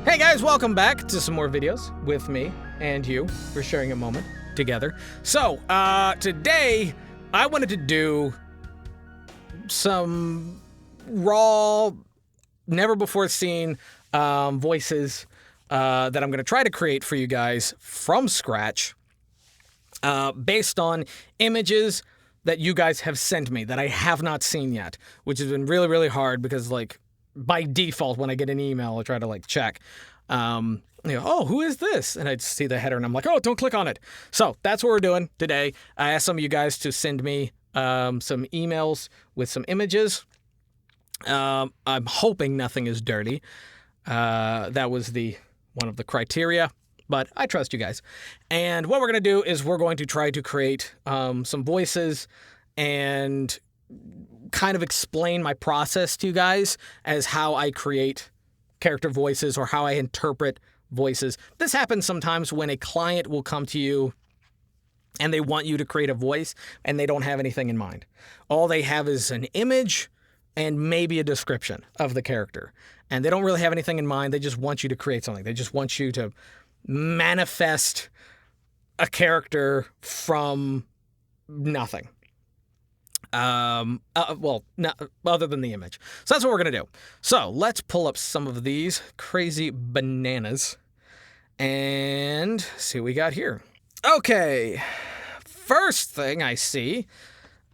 Hey guys, welcome back to some more videos with me and you. We're sharing a moment together. So, today I wanted to do some raw, never before seen voices that I'm going to try to create for you guys from scratch based on images that you guys have sent me that I have not seen yet, which has been really, really hard because, like, by default, when I get an email, I try to, like, check. Oh, who is this? And I see the header and I'm like, oh, don't click on it. So that's what we're doing today. I asked some of you guys to send me some emails with some images. I'm hoping nothing is dirty. That was one of the criteria, but I trust you guys. And what we're going to do is we're going to try to create some voices and kind of explain my process to you guys as how I create character voices or how I interpret voices. This happens sometimes when a client will come to you and they want you to create a voice and they don't have anything in mind. All they have is an image and maybe a description of the character. And they don't really have anything in mind. They just want you to create something. They just want you to manifest a character from nothing. Other than the image. So that's what we're going to do. So let's pull up some of these crazy bananas and see what we got here. Okay. First thing I see.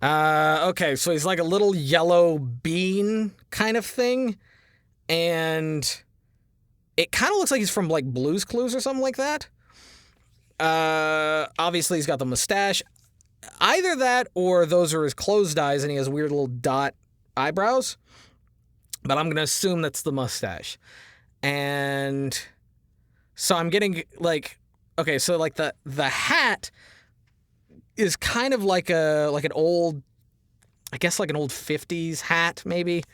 Okay, so he's like a little yellow bean kind of thing. And it kind of looks like he's from like Blue's Clues or something like that. Obviously he's got the mustache. Either that or those are his closed eyes and he has weird little dot eyebrows. But I'm going to assume that's the mustache. And so I'm getting like, okay, so like the hat is kind of like an old, I guess like an old 50s hat maybe.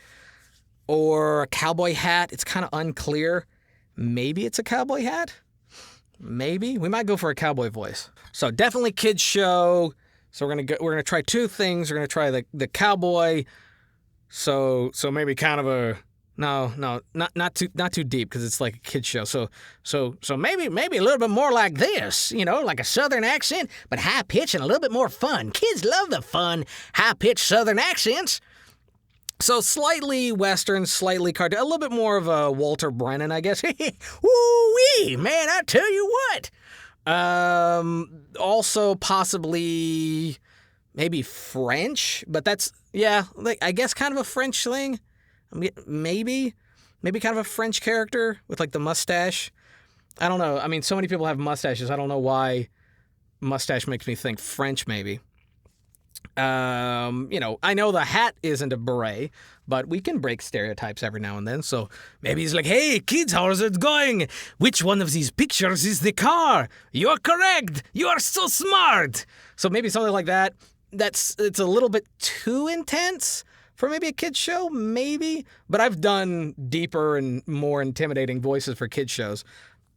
Or a cowboy hat. It's kind of unclear. Maybe it's a cowboy hat. Maybe. We might go for a cowboy voice. So definitely kids show. So we're gonna try two things. We're gonna try the cowboy. So maybe kind of a not too deep because it's like a kid's show. So maybe a little bit more like this, like a southern accent, but high pitch and a little bit more fun. Kids love the fun, high pitched southern accents. So slightly Western, slightly cartoon, a little bit more of a Walter Brennan, I guess. Woo-wee, man, I tell you what. Also possibly maybe French, but that's, like, I guess kind of a French thing. Maybe kind of a French character with like the mustache. I don't know. I mean, so many people have mustaches. I don't know why mustache makes me think French maybe. I know the hat isn't a beret, but we can break stereotypes every now and then. So maybe he's like, hey, kids, how's it going? Which one of these pictures is the car? You're correct. You are so smart. So maybe something like that. It's a little bit too intense for maybe a kid's show, maybe. But I've done deeper and more intimidating voices for kids shows.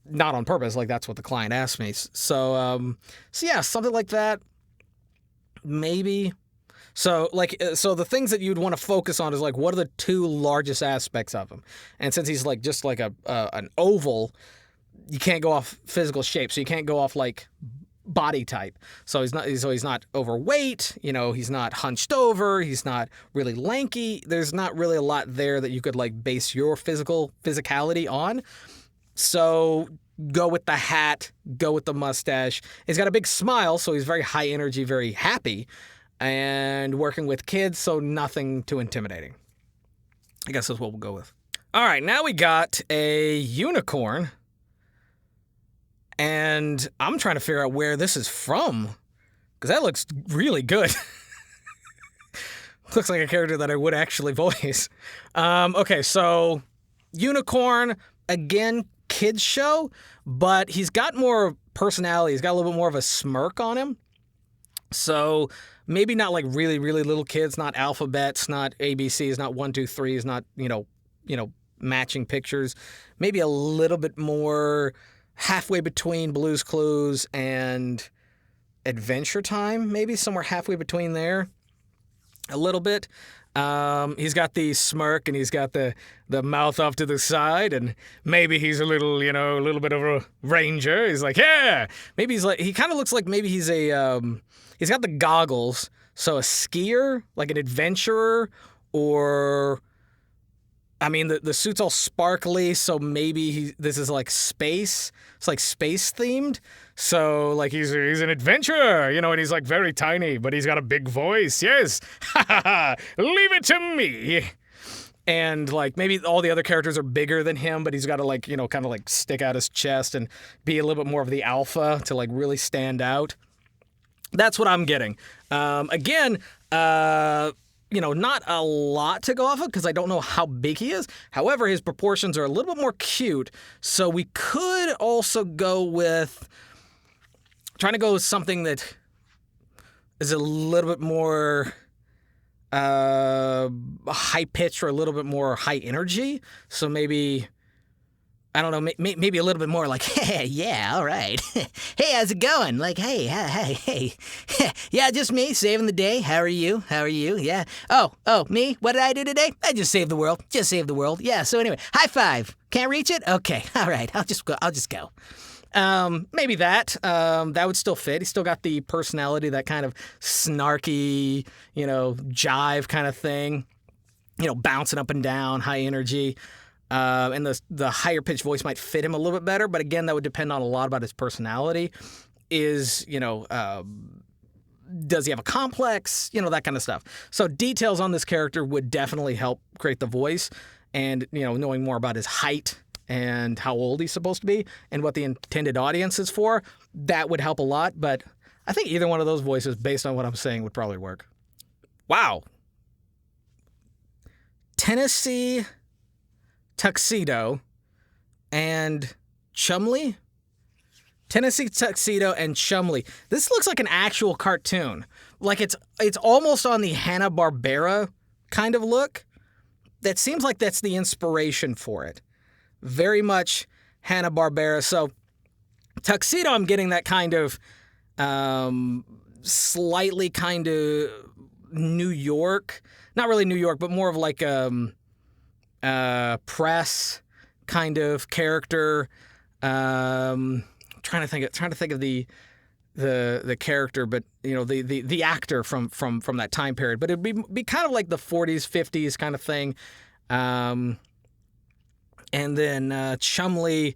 Not on purpose, like that's what the client asked me. So yeah, something like that. Maybe. So the things that you'd want to focus on is like, what are the two largest aspects of him? And since he's like just like an oval, you can't go off physical shape. So you can't go off like body type. So he's not overweight. He's not hunched over. He's not really lanky. There's not really a lot there that you could like base your physicality on. So go with the hat, go with the mustache. He's got a big smile, so he's very high energy, very happy, and working with kids, so nothing too intimidating. I guess that's what we'll go with. All right, now we got a unicorn, and I'm trying to figure out where this is from, because that looks really good. Looks like a character that I would actually voice. Okay, so unicorn, again, kids show, but he's got more personality. He's got a little bit more of a smirk on him. So maybe not like really, really little kids, not alphabets, not ABCs, not 1, 2, 3s, not, matching pictures. Maybe a little bit more halfway between Blue's Clues and Adventure Time, maybe somewhere halfway between there. A little bit. He's got the smirk and he's got the mouth off to the side, and maybe he's a little, a little bit of a ranger. He's like, yeah. Maybe he kind of looks like maybe he's he's got the goggles, so a skier, like an adventurer, or, I mean, the suit's all sparkly, so maybe this is like space. It's like space themed. So like he's an adventurer, and he's like very tiny, but he's got a big voice. Yes, leave it to me. And like maybe all the other characters are bigger than him, but he's got to like kind of like stick out his chest and be a little bit more of the alpha to like really stand out. That's what I'm getting. Again, not a lot to go off of because I don't know how big he is. However, his proportions are a little bit more cute, so we could also go with trying to go with something that is a little bit more high pitch or a little bit more high energy. So maybe, I don't know, maybe a little bit more like, hey, yeah, all right. Hey, how's it going? Like, hey. Yeah, just me saving the day. How are you? Yeah. Oh, me? What did I do today? I just saved the world. Yeah, so anyway, high five. Can't reach it? Okay, all right. I'll just go. Maybe that would still fit. He's still got the personality, that kind of snarky, jive kind of thing, bouncing up and down, high energy. And the higher pitched voice might fit him a little bit better, but again, that would depend on a lot about his personality. Does he have a complex? That kind of stuff. So details on this character would definitely help create the voice, and knowing more about his height and how old he's supposed to be and what the intended audience is for, that would help a lot. But I think either one of those voices, based on what I'm saying, would probably work. Wow. Tennessee, Tuxedo, and Chumley? Tennessee, Tuxedo, and Chumley. This looks like an actual cartoon. Like it's almost on the Hanna-Barbera kind of look. That seems like that's the inspiration for it. Very much Hanna-Barbera. So Tuxedo, I'm getting that kind of slightly kind of New York. Not really New York, but more of like press kind of character. Trying to think of the character, but the actor from that time period. But it'd be kind of like the 40s, 50s kind of thing. And then Chumley,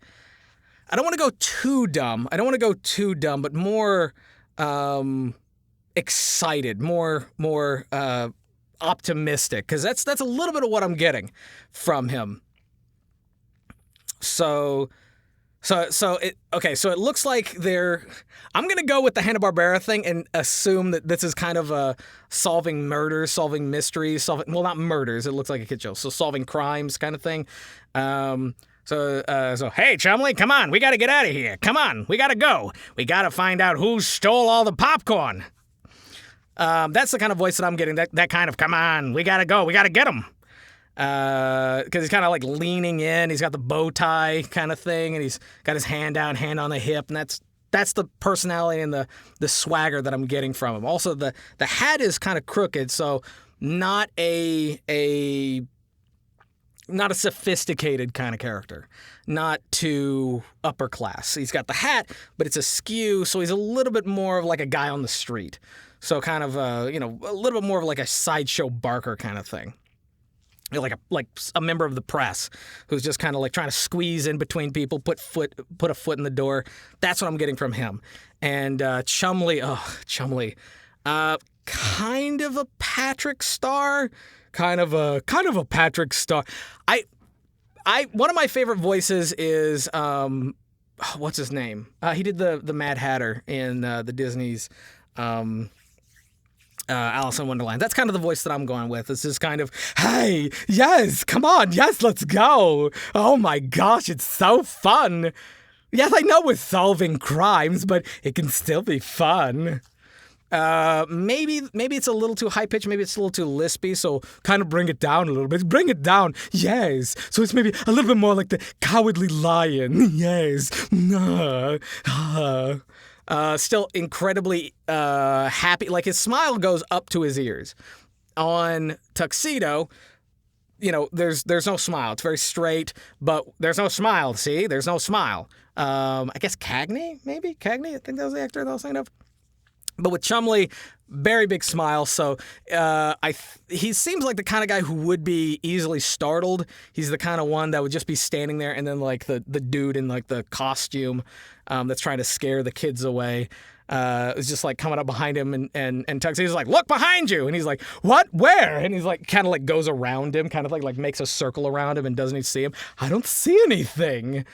I don't want to go too dumb, but more excited, more optimistic, because that's a little bit of what I'm getting from him. So it looks like I'm going to go with the Hanna-Barbera thing and assume that this is kind of a solving murders, solving mysteries, well, not murders, it looks like a kid show, so solving crimes kind of thing. So hey, Chumley, come on, we got to get out of here. Come on, we got to go. We got to find out who stole all the popcorn. That's the kind of voice that I'm getting, that kind of, come on, we got to go, we got to get him. Because he's kind of like leaning in, he's got the bow tie kind of thing, and he's got his hand out, hand on the hip, and that's the personality and the swagger that I'm getting from him. Also, the hat is kind of crooked, so not a sophisticated kind of character, not too upper class. He's got the hat, but it's askew, so he's a little bit more of like a guy on the street. So kind of a little bit more of like a sideshow barker kind of thing. Like a member of the press who's just kind of like trying to squeeze in between people, put a foot in the door. That's what I'm getting from him. And Chumley, kind of a Patrick Star, kind of a Patrick Star. One of my favorite voices is what's his name? He did the Mad Hatter in the Disney's Alice in Wonderland. That's kind of the voice that I'm going with. It's just kind of, hey, yes, come on, yes, let's go. Oh my gosh, it's so fun. Yes, I know we're solving crimes, but it can still be fun. Maybe it's a little too high pitched, maybe it's a little too lispy, so kind of bring it down a little bit. Bring it down, yes. So it's maybe a little bit more like the Cowardly Lion, yes. Still incredibly happy. Like his smile goes up to his ears. on Tuxedo, there's no smile. It's very straight, but there's no smile. See, there's no smile. I guess Cagney, maybe Cagney. I think that was the actor that I was thinking of. But with Chumley, very big smile. So he seems like the kind of guy who would be easily startled. He's the kind of one that would just be standing there, and then like the dude in like the costume that's trying to scare the kids away is just like coming up behind him, and Tuxedo's like, "Look behind you!" And he's like, "What? Where?" And he's like, kind of like goes around him, kind of like makes a circle around him and doesn't even see him. I don't see anything.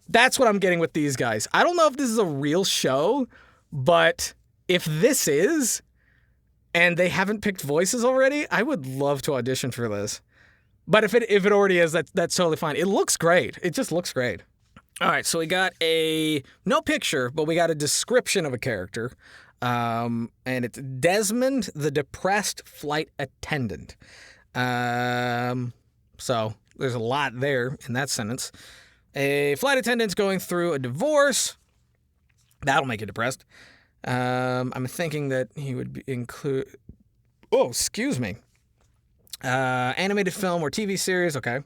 That's what I'm getting with these guys. I don't know if this is a real show, but if this is, and they haven't picked voices already, I would love to audition for this. But if it already is, that's totally fine. It looks great. It just looks great. All right, so we got no picture, but we got a description of a character. And it's Desmond, the depressed flight attendant. So there's a lot there in that sentence. A flight attendant's going through a divorce. That'll make you depressed. I'm thinking that he would include... Oh, excuse me. Animated film or TV series, okay.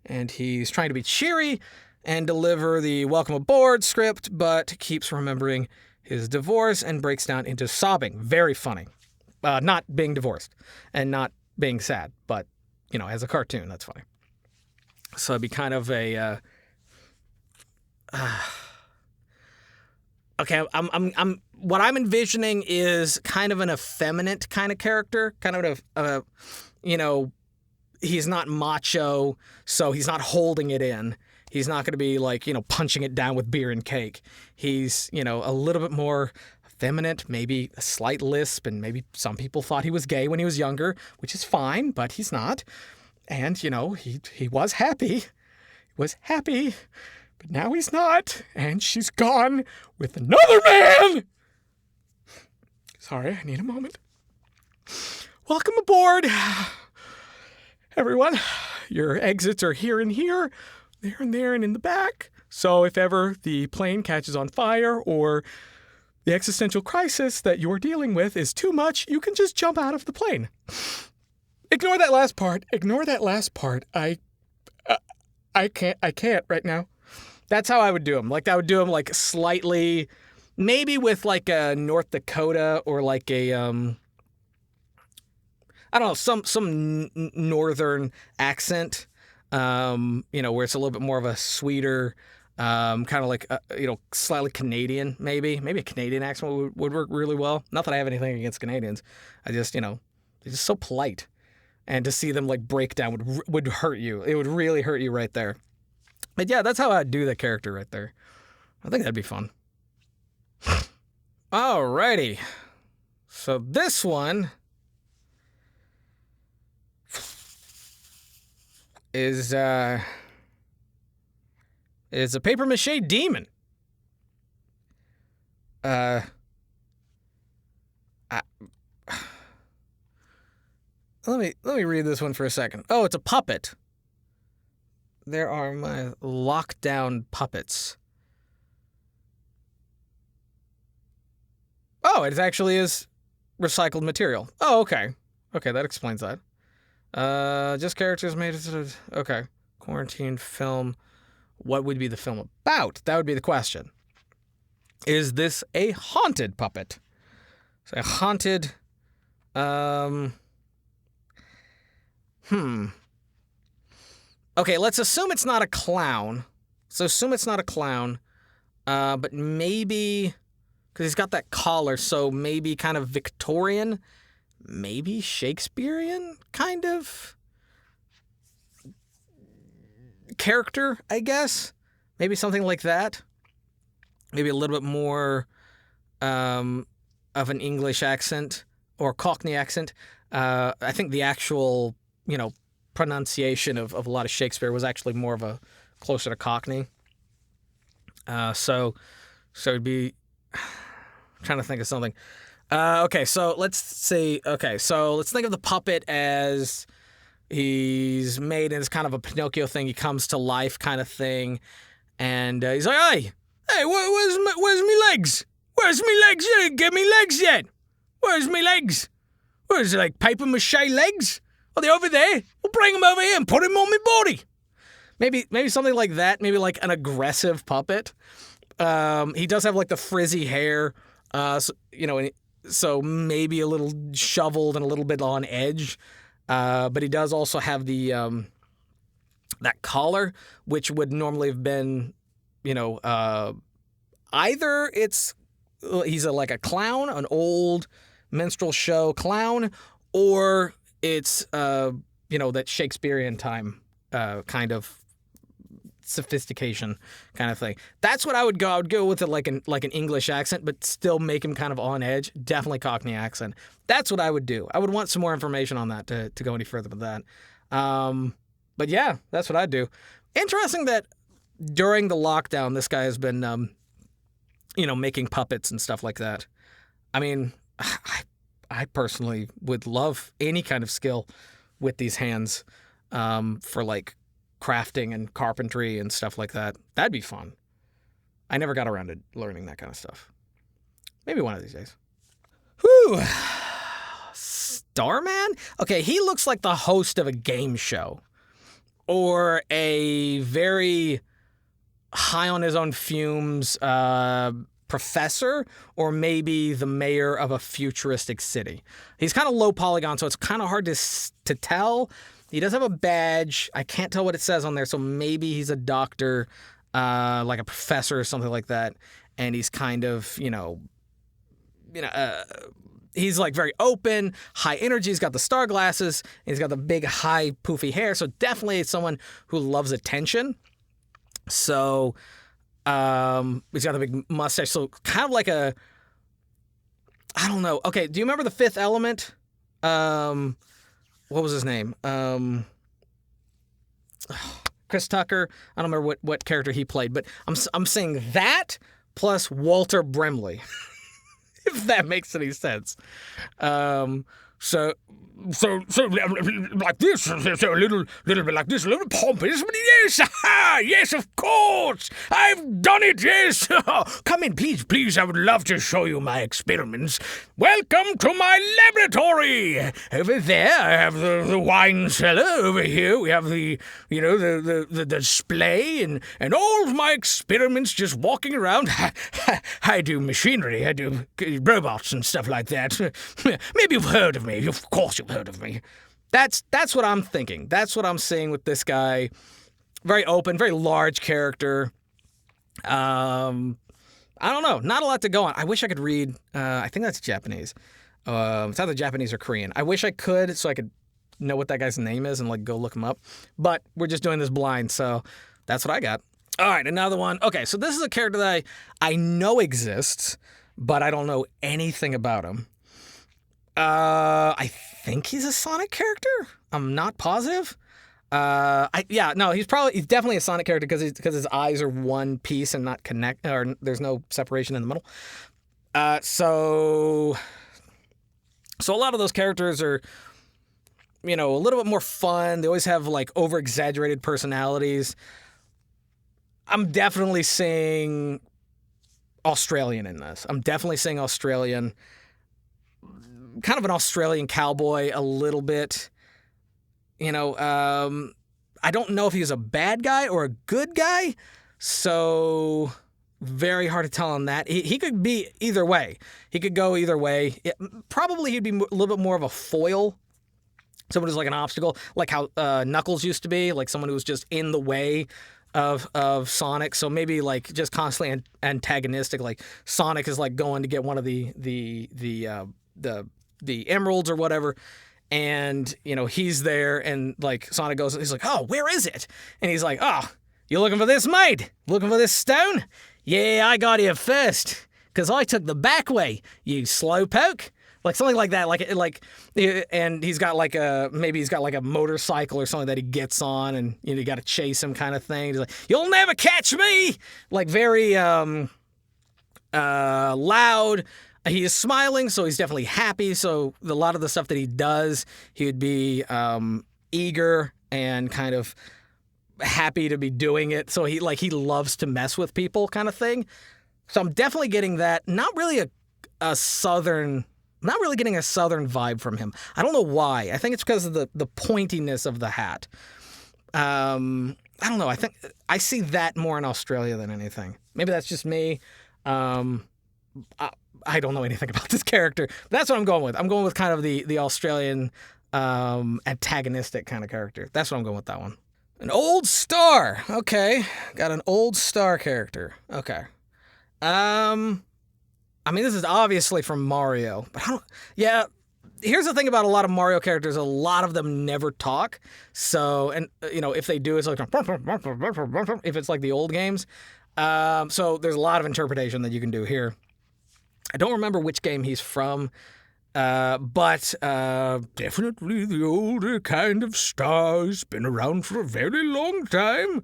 And he's trying to be cheery and deliver the welcome aboard script, but keeps remembering his divorce and breaks down into sobbing. Very funny. Not being divorced and not being sad, but, as a cartoon, that's funny. So it'd be kind of a... Okay, I'm what I'm envisioning is kind of an effeminate kind of character, kind of he's not macho, so he's not holding it in. He's not going to be like, punching it down with beer and cake. He's, a little bit more effeminate, maybe a slight lisp, and maybe some people thought he was gay when he was younger, which is fine, but he's not. And, he was happy. He was happy. But now he's not, and she's gone with another man! Sorry, I need a moment. Welcome aboard, everyone. Your exits are here and here, there and there, and in the back. So if ever the plane catches on fire or the existential crisis that you're dealing with is too much, you can just jump out of the plane. Ignore that last part. I can't right now. That's how I would do them. Like, I would do them, like, slightly, maybe with, like, a North Dakota or, like, a, I don't know, some northern accent, where it's a little bit more of a sweeter, kind of like, slightly Canadian, maybe. Maybe a Canadian accent would work really well. Not that I have anything against Canadians. I just, they're just so polite. And to see them, like, break down would hurt you. It would really hurt you right there. But yeah, that's how I'd do the character right there. I think that'd be fun. Alrighty. So this one is a papier-mâché demon. Let me read this one for a second. Oh, it's a puppet. There are my lockdown puppets. Oh, it actually is recycled material. Oh, okay. Okay, that explains that. Just characters made... Okay. Quarantine film. What would be the film about? That would be the question. Is this a haunted puppet? So a haunted... Okay, let's assume it's not a clown. So assume it's not a clown. But maybe... Because he's got that collar, so maybe kind of Victorian. Maybe Shakespearean kind of character, I guess. Maybe something like that. Maybe a little bit more of an English accent or Cockney accent. I think the actual, pronunciation of a lot of Shakespeare was actually more of a closer to Cockney. So it'd be... I'm trying to think of something. Okay, so let's think of the puppet as he's made in this kind of a Pinocchio thing. He comes to life kind of thing. And he's like, hey, where's me legs? Where's me legs? You didn't give me legs yet. Where's me legs? What is it, like paper mache legs? Are they over there? We'll bring them over here and put them on my body. Maybe something like that. Maybe like an aggressive puppet. He does have like the frizzy hair, so maybe a little shoveled and a little bit on edge. But he does also have the that collar, which would normally have been, either he's like a clown, an old minstrel show clown, or it's that Shakespearean time kind of sophistication kind of thing. That's what I would go. I would go with it like an English accent, but still make him kind of on edge. Definitely Cockney accent. That's what I would do. I would want some more information on that to go any further with that. But yeah, that's what I'd do. Interesting that during the lockdown, this guy has been, making puppets and stuff like that. I mean, I personally would love any kind of skill with these hands for like crafting and carpentry and stuff like that. That'd be fun. I never got around to learning that kind of stuff. Maybe one of these days. Whew. Starman? Okay, he looks like the host of a game show. Or a very high on his own fumes professor, or maybe the mayor of a futuristic city. He's kind of low polygon, so it's kind of hard to tell. He does have a badge. I can't tell what it says on there, so maybe he's a doctor, like a professor or something like that. And he's kind of, he's like very open, high energy. He's got the star glasses. He's got the big, high, poofy hair. So definitely someone who loves attention. So he's got a big mustache. So kind of like I don't know. Okay, do you remember The Fifth Element? What was his name? Chris Tucker. I don't remember what character he played, but I'm saying that plus Walter Brimley, if that makes any sense. So like this, so a little bit like this, a little pompous, but yes, yes, of course, I've done it, yes. Come in, please, I would love to show you my experiments. Welcome to my laboratory. Over there, I have the wine cellar. Over here, we have the display and all of my experiments just walking around. I do machinery, I do robots and stuff like that. Maybe you've heard of me, of course you've heard of me. That's what I'm thinking. That's what I'm seeing with this guy. Very open, very large character. I don't know. Not a lot to go on. I wish I could read. I think that's Japanese. It's either Japanese or Korean. I wish I could so I could know what that guy's name is and like go look him up. But we're just doing this blind, so that's what I got. All right, another one. Okay, so this is a character that I know exists, but I don't know anything about him. I think he's a Sonic character. I'm not positive. He's definitely a Sonic character because his eyes are one piece and not connect, or there's no separation in the middle. So a lot of those characters are, a little bit more fun. They always have like over exaggerated personalities. I'm definitely seeing Australian in this. I'm definitely seeing Australian. Kind of an Australian cowboy a little bit. I don't know if he's a bad guy or a good guy, so very hard to tell on that. He could be either way. He could go either way. Probably he'd be a little bit more of a foil, someone who's like an obstacle, like how Knuckles used to be, like someone who was just in the way of Sonic. So maybe like just constantly antagonistic, like Sonic is like going to get one of the emeralds or whatever, and he's there, and like Sonic goes, he's like, oh, where is it? And he's like, oh, you looking for this, mate? Looking for this stone? Yeah, I got here first because I took the back way, you slowpoke. Like something like that, and he's got like a motorcycle or something that he gets on, and you got to chase him kind of thing. He's like, you'll never catch me. Like very loud. He is smiling, so he's definitely happy. So a lot of the stuff that he does, he would be eager and kind of happy to be doing it. So he loves to mess with people kind of thing. So I'm definitely getting that. Not really a southern not really getting a Southern vibe from him. I don't know why. I think it's because of the pointiness of the hat. I don't know. I think I see that more in Australia than anything. Maybe that's just me. I don't know anything about this character. But that's what I'm going with. I'm going with kind of the Australian antagonistic kind of character. That's what I'm going with, that one. An old star. Okay. Got an old star character. Okay. I mean, this is obviously from Mario, but yeah, here's the thing about a lot of Mario characters. A lot of them never talk. So, and if they do, it's like, if it's like the old games. So there's a lot of interpretation that you can do here. I don't remember which game he's from, but definitely the older kind of stars. Been around for a very long time.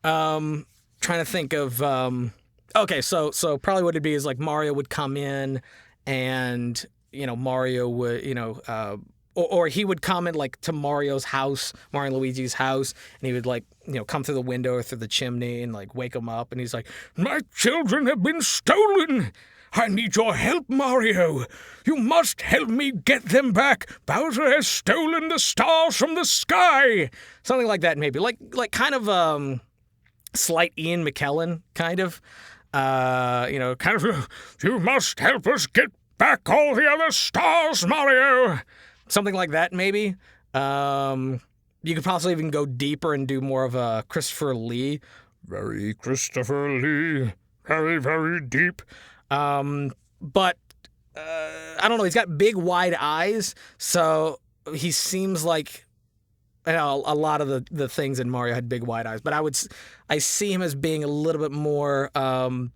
Trying to think of... Okay, so probably what it'd be is like Mario would come in and, Mario would, or he would come in like to Mario's house, Mario and Luigi's house, and he would like, come through the window or through the chimney and like wake him up. And he's like, "My children have been stolen. I need your help, Mario. You must help me get them back. Bowser has stolen the stars from the sky." Something like that, maybe. Like kind of slight Ian McKellen, kind of. Kind of, "You must help us get back all the other stars, Mario." Something like that, maybe. You could possibly even go deeper and do more of a Christopher Lee. Very Christopher Lee. Very, very deep. But I don't know. He's got big, wide eyes, so he seems like... a lot of the things in Mario had big wide eyes, but I see him as being a little bit more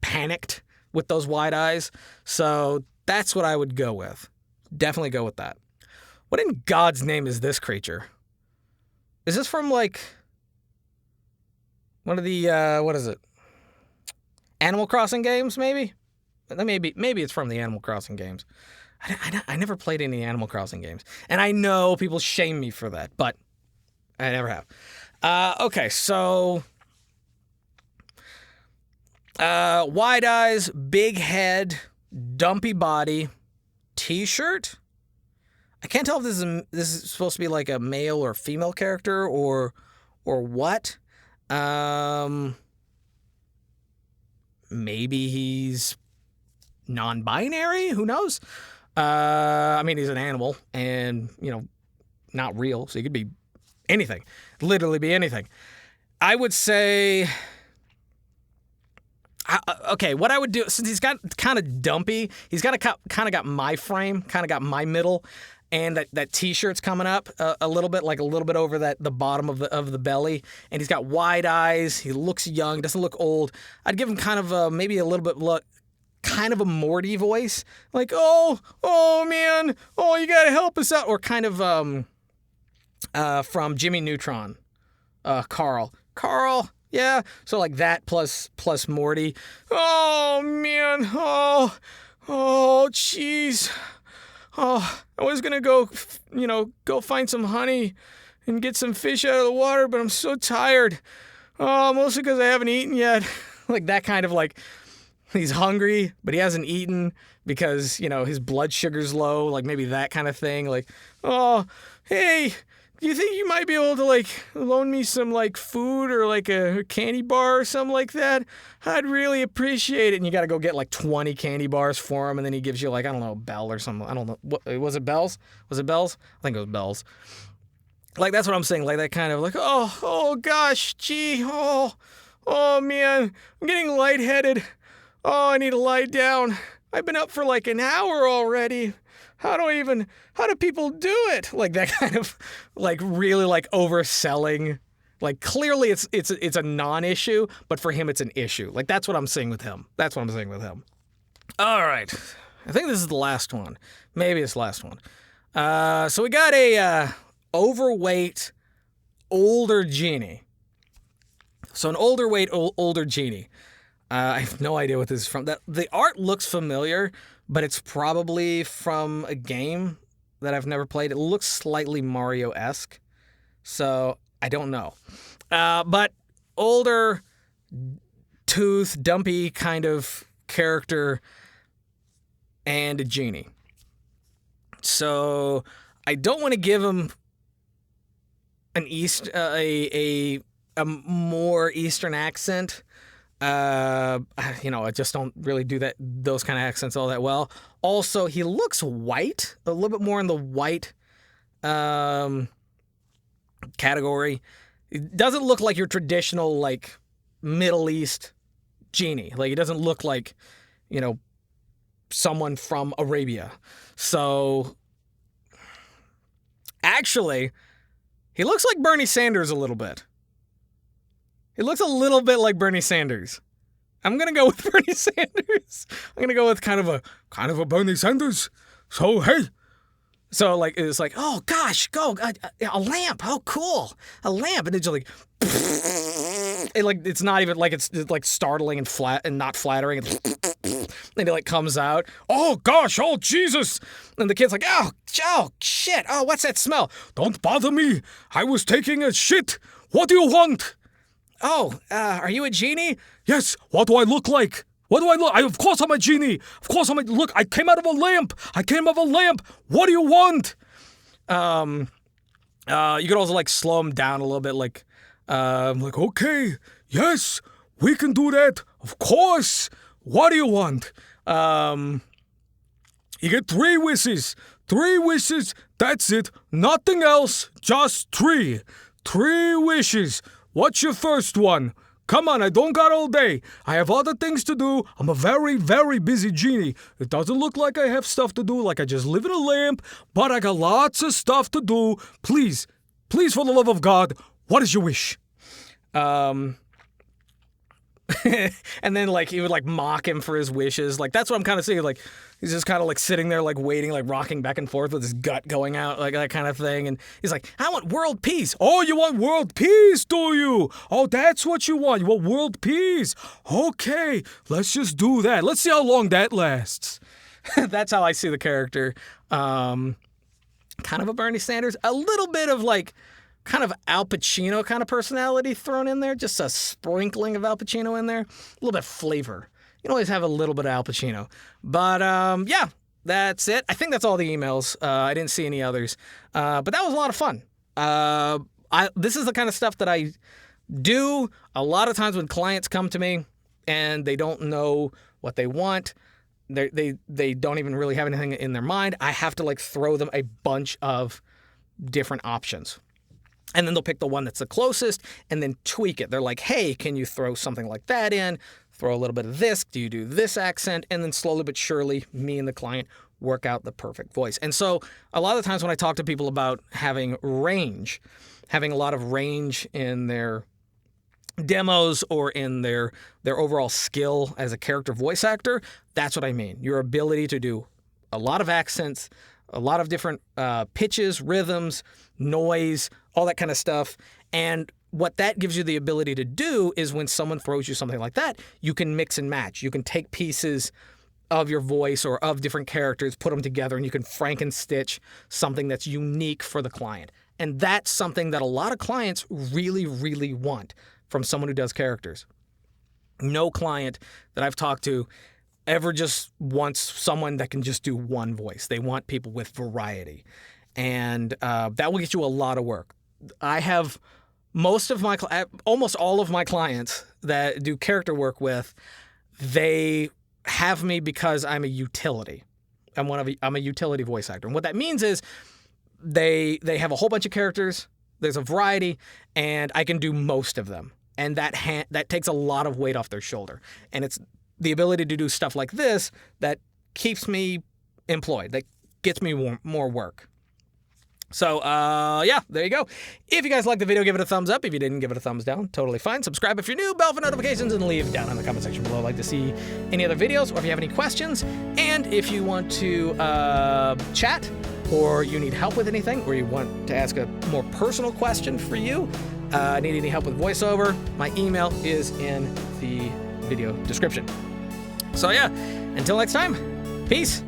panicked with those wide eyes. So that's what I would go with. Definitely go with that. What in God's name is this creature? Is this from like one of the what is it? Animal Crossing games? Maybe it's from the Animal Crossing games. I never played any Animal Crossing games, and I know people shame me for that, but I never have. Okay, so wide eyes, big head, dumpy body, t-shirt. I can't tell if this is supposed to be like a male or female character or what. Maybe he's non-binary. Who knows? I mean, he's an animal, and not real, so he could be anything, literally be anything. I would say, okay, what I would do, since he's got kind of dumpy, he's got kind of got my frame, kind of got my middle, and that t-shirt's coming up a little bit, like a little bit over the bottom of the belly, and he's got wide eyes. He looks young, doesn't look old. I'd give him kind of maybe a little bit kind of a Morty voice, like, oh man, oh, you gotta help us out, or kind of from Jimmy Neutron, Carl, yeah. So like that plus Morty. Oh man, oh jeez, oh, I was gonna go find some honey and get some fish out of the water, but I'm so tired. Oh, mostly because I haven't eaten yet. Like that kind of like, he's hungry, but he hasn't eaten because his blood sugar's low. Like maybe that kind of thing. Like, oh, hey, do you think you might be able to like loan me some like food or like a candy bar or something like that? I'd really appreciate it. And you got to go get like 20 candy bars for him, and then he gives you like, I don't know, a bell or something. I don't know. What was it? Bells? Was it bells? I think it was bells. Like that's what I'm saying. Like that kind of like, oh gosh, gee, oh man, I'm getting lightheaded. Oh, I need to lie down. I've been up for like an hour already. How do people do it? Like that kind of like really like overselling. Like clearly it's a non-issue, but for him it's an issue. Like that's what I'm saying with him. All right. I think this is the last one. Maybe it's the last one. So we got a overweight older Genie. So an older Genie. I have no idea what this is from. The art looks familiar, but it's probably from a game that I've never played. It looks slightly Mario-esque, so I don't know. But older, tooth, dumpy kind of character, and a genie. So I don't want to give him an a more Eastern accent. I just don't really do those kind of accents all that well. Also, he looks white, a little bit more in the white category. It doesn't look like your traditional, like, Middle East Genie. Like, he doesn't look like, someone from Arabia. So, actually, he looks like Bernie Sanders a little bit. He looks a little bit like Bernie Sanders. I'm going to go with Bernie Sanders. I'm going to go with kind of a Bernie Sanders. So, hey. So, like, it's like, oh, gosh, go, a lamp. Oh, cool. A lamp. And it's just like, it's not even, like, it's like startling and flat and not flattering. And it, like, comes out. Oh, gosh. Oh, Jesus. And the kid's like, oh, shit. Oh, what's that smell? Don't bother me. I was taking a shit. What do you want? Oh, are you a genie? Yes. What do I look like? What do I look? Of course I'm a genie. Of course look, I came out of a lamp. What do you want? You could also, like, slow him down a little bit. Like, okay, yes, we can do that. Of course. What do you want? You get 3 wishes. 3 wishes. That's it. Nothing else. Just 3. 3 wishes. What's your first one? Come on, I don't got all day. I have other things to do. I'm a very, very busy genie. It doesn't look like I have stuff to do, like I just live in a lamp, but I got lots of stuff to do. Please, for the love of God, what is your wish? And then, like, he would, like, mock him for his wishes. Like, that's what I'm kind of seeing. Like, he's just kind of, like, sitting there, like, waiting, like, rocking back and forth with his gut going out, like, that kind of thing. And he's like, I want world peace. Oh, you want world peace, do you? Oh, that's what you want. You want world peace. Okay, let's just do that. Let's see how long that lasts. That's how I see the character. Kind of a Bernie Sanders. A little bit of, like, kind of Al Pacino kind of personality thrown in there. Just a sprinkling of Al Pacino in there. A little bit of flavor. You can always have a little bit of Al Pacino. But, yeah, that's it. I think that's all the emails. I didn't see any others. But that was a lot of fun. This is the kind of stuff that I do a lot of times when clients come to me and they don't know what they want. They don't even really have anything in their mind. I have to, like, throw them a bunch of different options. And then they'll pick the one that's the closest and then tweak it. They're like, hey, can you throw something like that in? Throw a little bit of this. Do you do this accent? And then slowly but surely, me and the client work out the perfect voice. And so a lot of times when I talk to people about having range, having a lot of range in their demos or in their overall skill as a character voice actor, that's what I mean. Your ability to do a lot of accents, a lot of different pitches, rhythms, noise, all that kind of stuff. And what that gives you the ability to do is when someone throws you something like that, you can mix and match. You can take pieces of your voice or of different characters, put them together, and you can Frankenstitch something that's unique for the client. And that's something that a lot of clients really, really want from someone who does characters. No client that I've talked to ever just wants someone that can just do one voice. They want people with variety. And that will get you a lot of work. I have almost all of my clients that do character work with, they have me because I'm a utility. I'm a utility voice actor. And what that means is they have a whole bunch of characters, there's a variety, and I can do most of them. And that takes a lot of weight off their shoulder. And it's the ability to do stuff like this that keeps me employed, that gets me more work. So, yeah, there you go. If you guys liked the video, give it a thumbs up. If you didn't, give it a thumbs down. Totally fine. Subscribe if you're new, bell for notifications, and leave down in the comment section below if you'd like to see any other videos or if you have any questions. And if you want to chat or you need help with anything or you want to ask a more personal question for you, need any help with voiceover, my email is in the video description. So, yeah, until next time, peace.